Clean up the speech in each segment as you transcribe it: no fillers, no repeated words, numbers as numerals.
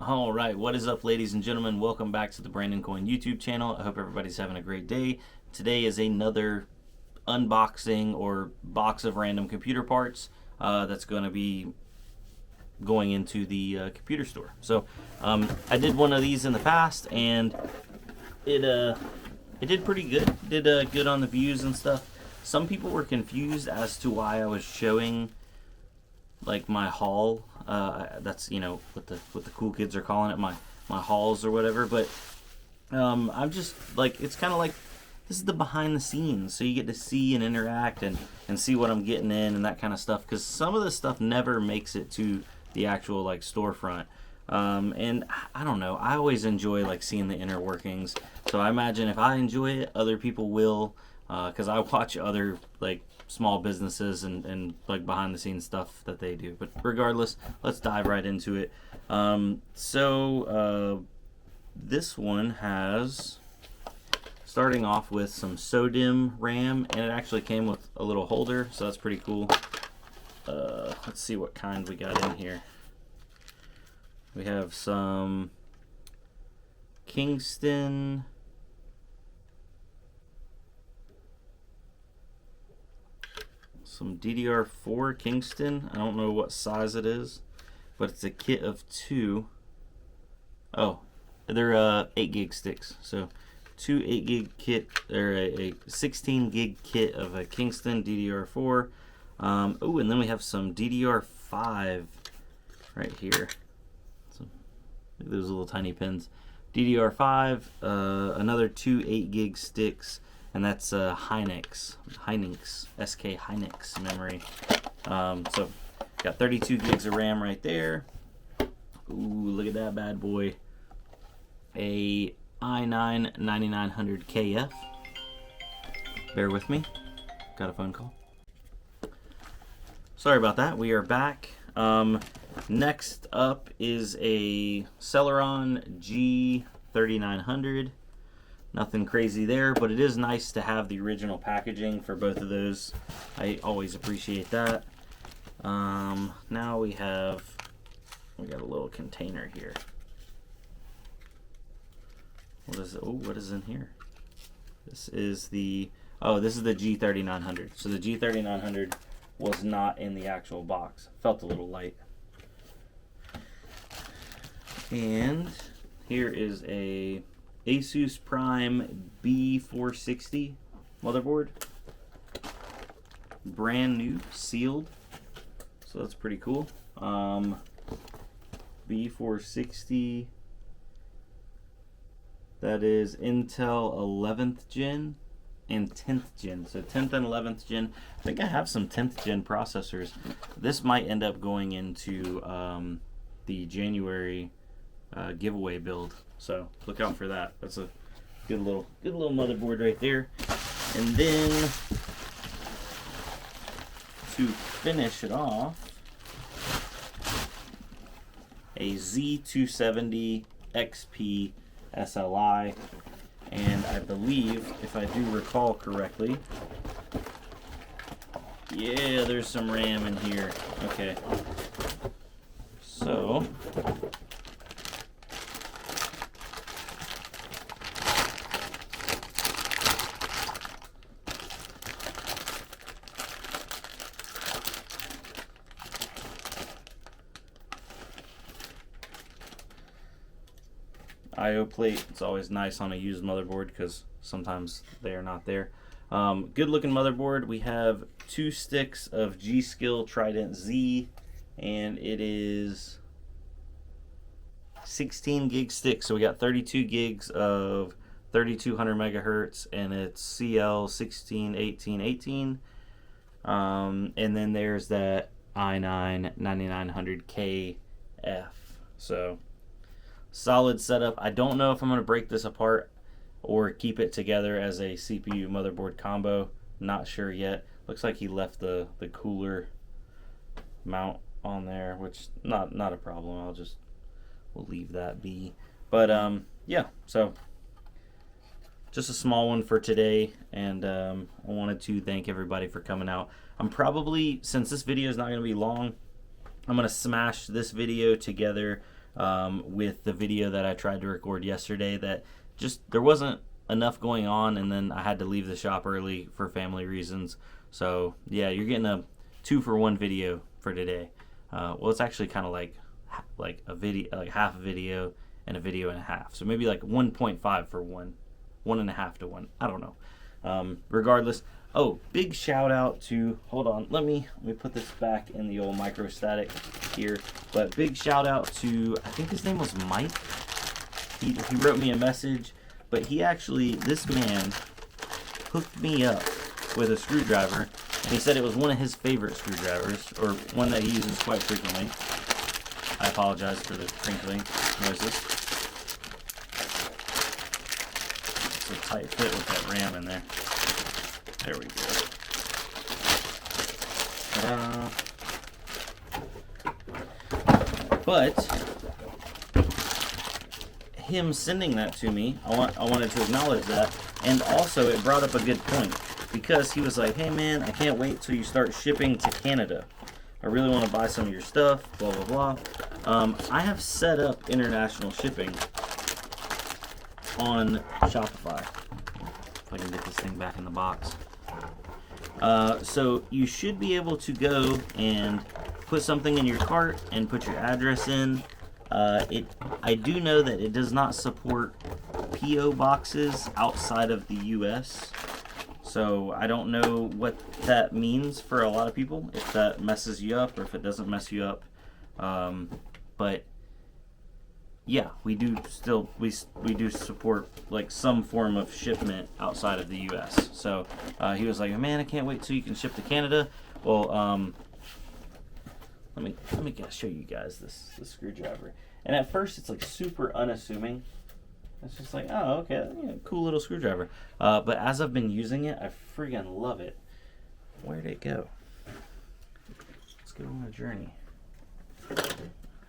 All right, what is up, ladies and gentlemen? Welcome back to the Brandon Coin YouTube channel. I hope everybody's having a great day. Today is another unboxing or box of random computer parts that's going to be going into the computer store. So I did one of these in the past, and it did pretty good. Did good on the views and stuff. Some people were confused as to why I was showing like my haul. That's, you know, what the cool kids are calling it, my hauls or whatever. But I'm just like, it's kind of like, this is the behind the scenes, so you get to see and interact and see what I'm getting in and that kind of stuff, because some of this stuff never makes it to the actual like storefront. And I don't know, I always enjoy like seeing the inner workings, so I imagine if I enjoy it, other people will, because I watch other like small businesses and like behind the scenes stuff that they do. But regardless, let's dive right into it. This one has, starting off with some SODIMM RAM, and it actually came with a little holder, so that's pretty cool. Let's see what kind we got in here. We have some Kingston, some DDR4 Kingston. I don't know what size it is, but it's a kit of 2. Oh, they're 8 gig sticks. So 2 8 gig kit, or a 16 gig kit of a Kingston DDR4. Oh, and then we have some DDR5 right here. So, look at those little tiny pins. DDR5, another 2 8 gig sticks, and that's Hynix, SK Hynix memory. So got 32 gigs of RAM right there. Ooh, look at that bad boy. A i9 9900KF. Bear with me, got a phone call. Sorry about that, we are back. Next up is a Celeron G3900. Nothing crazy there, but it is nice to have the original packaging for both of those. I always appreciate that. Now we got a little container here. What is it? Oh, what is in here? This is the G3900. So the G3900 was not in the actual box. Felt a little light. And here is a Asus Prime B460 motherboard. Brand new, sealed. So that's pretty cool. B460. That is Intel 11th gen and 10th gen. So 10th and 11th gen. I think I have some 10th gen processors. This might end up going into the January giveaway build. So look out for that. That's a good little motherboard right there. And then to finish it off, a Z270 XP SLI, and I believe, if I do recall correctly, yeah, there's some RAM in here. Okay, so IO plate. It's always nice on a used motherboard because sometimes they are not there. Good looking motherboard. We have 2 sticks of G-Skill Trident Z, and it is 16 gig sticks. So we got 32 gigs of 3200 megahertz, and it's CL161818. And then there's that i9 9900KF. So solid setup. I don't know if I'm going to break this apart or keep it together as a CPU motherboard combo. Not sure yet. Looks like he left the cooler mount on there, which not a problem. We'll leave that be. But yeah, so just a small one for today, and I wanted to thank everybody for coming out. I'm probably, since this video is not going to be long, I'm going to smash this video together with the video that I tried to record yesterday. That just there wasn't enough going on, and then I had to leave the shop early for family reasons. So yeah, you're getting a 2-for-1 video for today. Well, it's actually kind of like a video, like half a video and a video and a half. So maybe like 1.5 for 1.5 to 1. I don't know. Regardless. Oh, big shout out to, hold on, let me put this back in the old microstatic here. But big shout out to, I think his name was Mike. He wrote me a message, but this man hooked me up with a screwdriver, and he said it was one of his favorite screwdrivers, or one that he uses quite frequently. I apologize for the crinkling noises. It's a tight fit with that ram in there. There we go. But him sending that to me, I wanted to acknowledge that, and also it brought up a good point, because he was like, "Hey man, I can't wait till you start shipping to Canada. I really want to buy some of your stuff, blah blah blah." I have set up international shipping on Shopify. If I can get this thing back in the box. So you should be able to go and put something in your cart and put your address in. I do know that it does not support PO boxes outside of the US. So I don't know what that means for a lot of people, if that messes you up or if it doesn't mess you up. But yeah, we do support like some form of shipment outside of the US. So he was like, "Man, I can't wait till you can ship to Canada." Well, let me show you guys this screwdriver. And at first it's like super unassuming. It's just like, oh, okay, yeah, cool little screwdriver. But as I've been using it, I friggin' love it. Where'd it go? Let's go on a journey.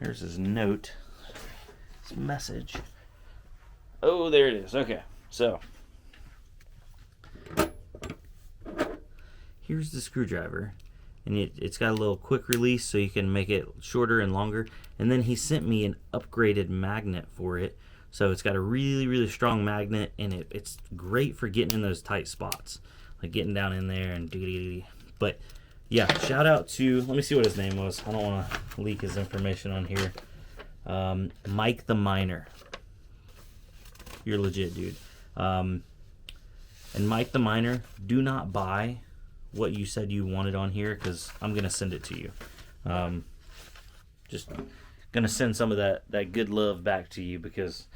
Here's his note. His message. Oh, there it is. Okay, so here's the screwdriver. And it's got a little quick release so you can make it shorter and longer. And then he sent me an upgraded magnet for it. So it's got a really, really strong magnet, and it's great for getting in those tight spots. Like getting down in there and dee-dee-dee. But yeah, shout out to, let me see what his name was. I don't want to leak his information on here. Mike the Miner. You're legit, dude. And Mike the Miner, do not buy what you said you wanted on here, because I'm going to send it to you. Just going to send some of that good love back to you, because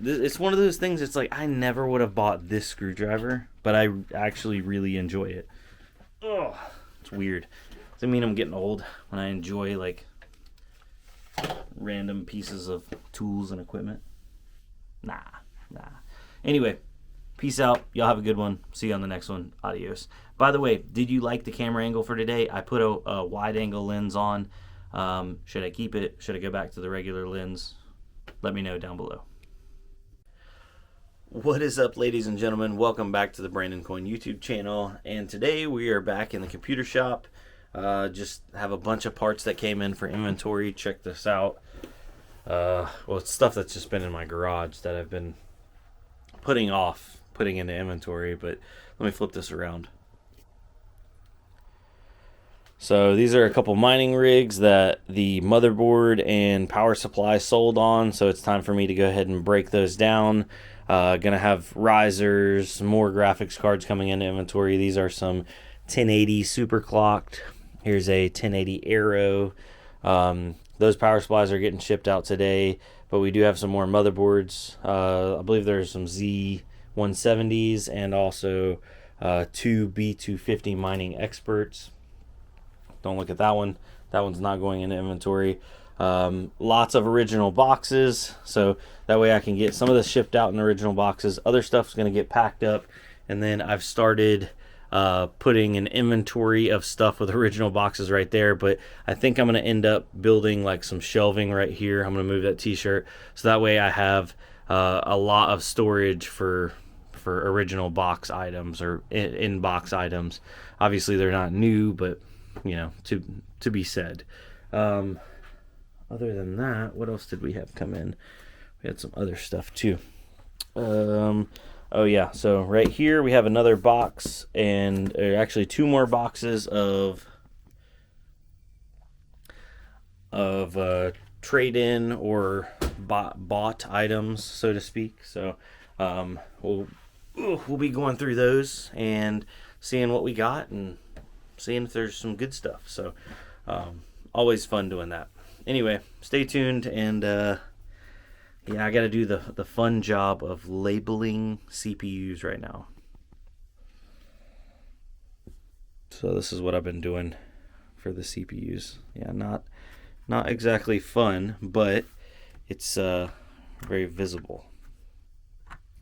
it's one of those things. It's like, I never would have bought this screwdriver, but I actually really enjoy it. Oh, it's weird. Does it mean I'm getting old when I enjoy like random pieces of tools and equipment? Nah. Anyway, peace out. Y'all have a good one. See you on the next one. Adios. By the way, did you like the camera angle for today? I put a wide angle lens on. Should I keep it? Should I go back to the regular lens? Let me know down below. What is up, ladies and gentlemen? Welcome back to the Brandon Coin YouTube channel. And today we are back in the computer shop. Just have a bunch of parts that came in for inventory. Check this out. Well, it's stuff that's just been in my garage that I've been putting into inventory. But let me flip this around. So these are a couple mining rigs that the motherboard and power supply sold on. So it's time for me to go ahead and break those down. Gonna have risers, more graphics cards coming into inventory. These are some 1080 super clocked. Here's a 1080 Aero. Those power supplies are getting shipped out today, but we do have some more motherboards. I believe there's some Z170s and also two B250 mining experts. Don't look at that one. That one's not going into inventory. Lots of original boxes, so that way I can get some of this shipped out in original boxes. Other stuff's going to get packed up, and then I've started putting an inventory of stuff with original boxes right there. But I think I'm going to end up building like some shelving right here. I'm going to move that t-shirt so that way I have a lot of storage for original box items or in box items. Obviously they're not new, but you know, to be said. other than that, what else did we have come in? We had some other stuff too. Oh yeah, so right here we have another box, and actually 2 more boxes of trade-in or bought items, so to speak. So we'll be going through those and seeing what we got and seeing if there's some good stuff. So always fun doing that. Anyway, stay tuned, and yeah, I got to do the fun job of labeling CPUs right now. So this is what I've been doing for the CPUs. Yeah, not exactly fun, but it's very visible.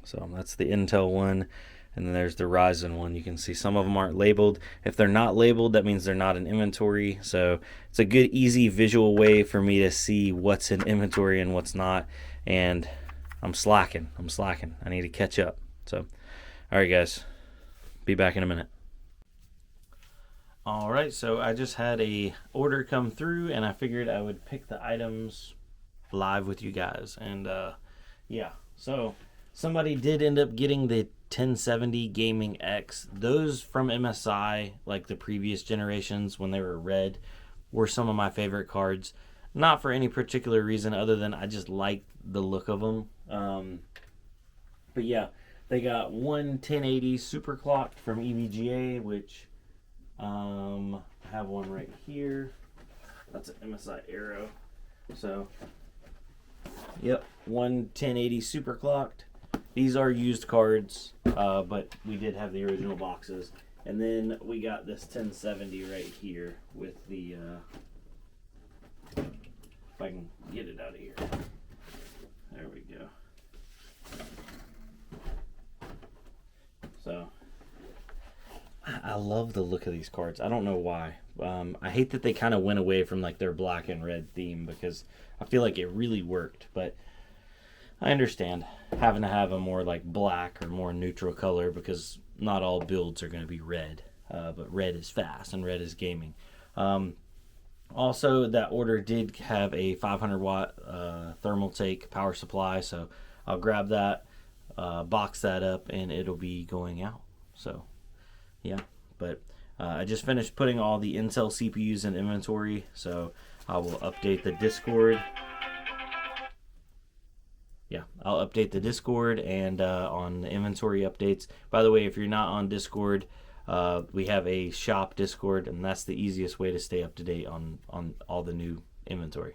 So that's the Intel one, and then there's the Ryzen one. You can see some of them aren't labeled. If they're not labeled, that means they're not in inventory. So it's a good, easy visual way for me to see what's in inventory and what's not. And I'm slacking. I need to catch up. So, all right, guys, be back in a minute. All right, so I just had a order come through, and I figured I would pick the items live with you guys. And yeah, so somebody did end up getting the 1070 Gaming X. Those from MSI, like the previous generations when they were red, were some of my favorite cards. Not for any particular reason other than I just like the look of them. But yeah, they got one 1080 super clocked from EVGA, which I have one right here. That's an MSI Aero. So, yep, one 1080 super clocked. These are used cards, but we did have the original boxes. And then we got this 1070 right here with the, if I can get it out of here. There we go. So, I love the look of these cards. I don't know why. I hate that they kind of went away from like their black and red theme, because I feel like it really worked. But I understand having to have a more like black or more neutral color, because not all builds are going to be red. But red is fast and red is gaming. Also, that order did have a 500 watt thermal take power supply, so I'll grab that, box that up, and it'll be going out. So yeah, but I just finished putting all the Intel CPUs in inventory, so I will update the Discord. Yeah, I'll update the Discord and on the inventory updates. By the way, if you're not on Discord, we have a shop Discord, and that's the easiest way to stay up to date on all the new inventory.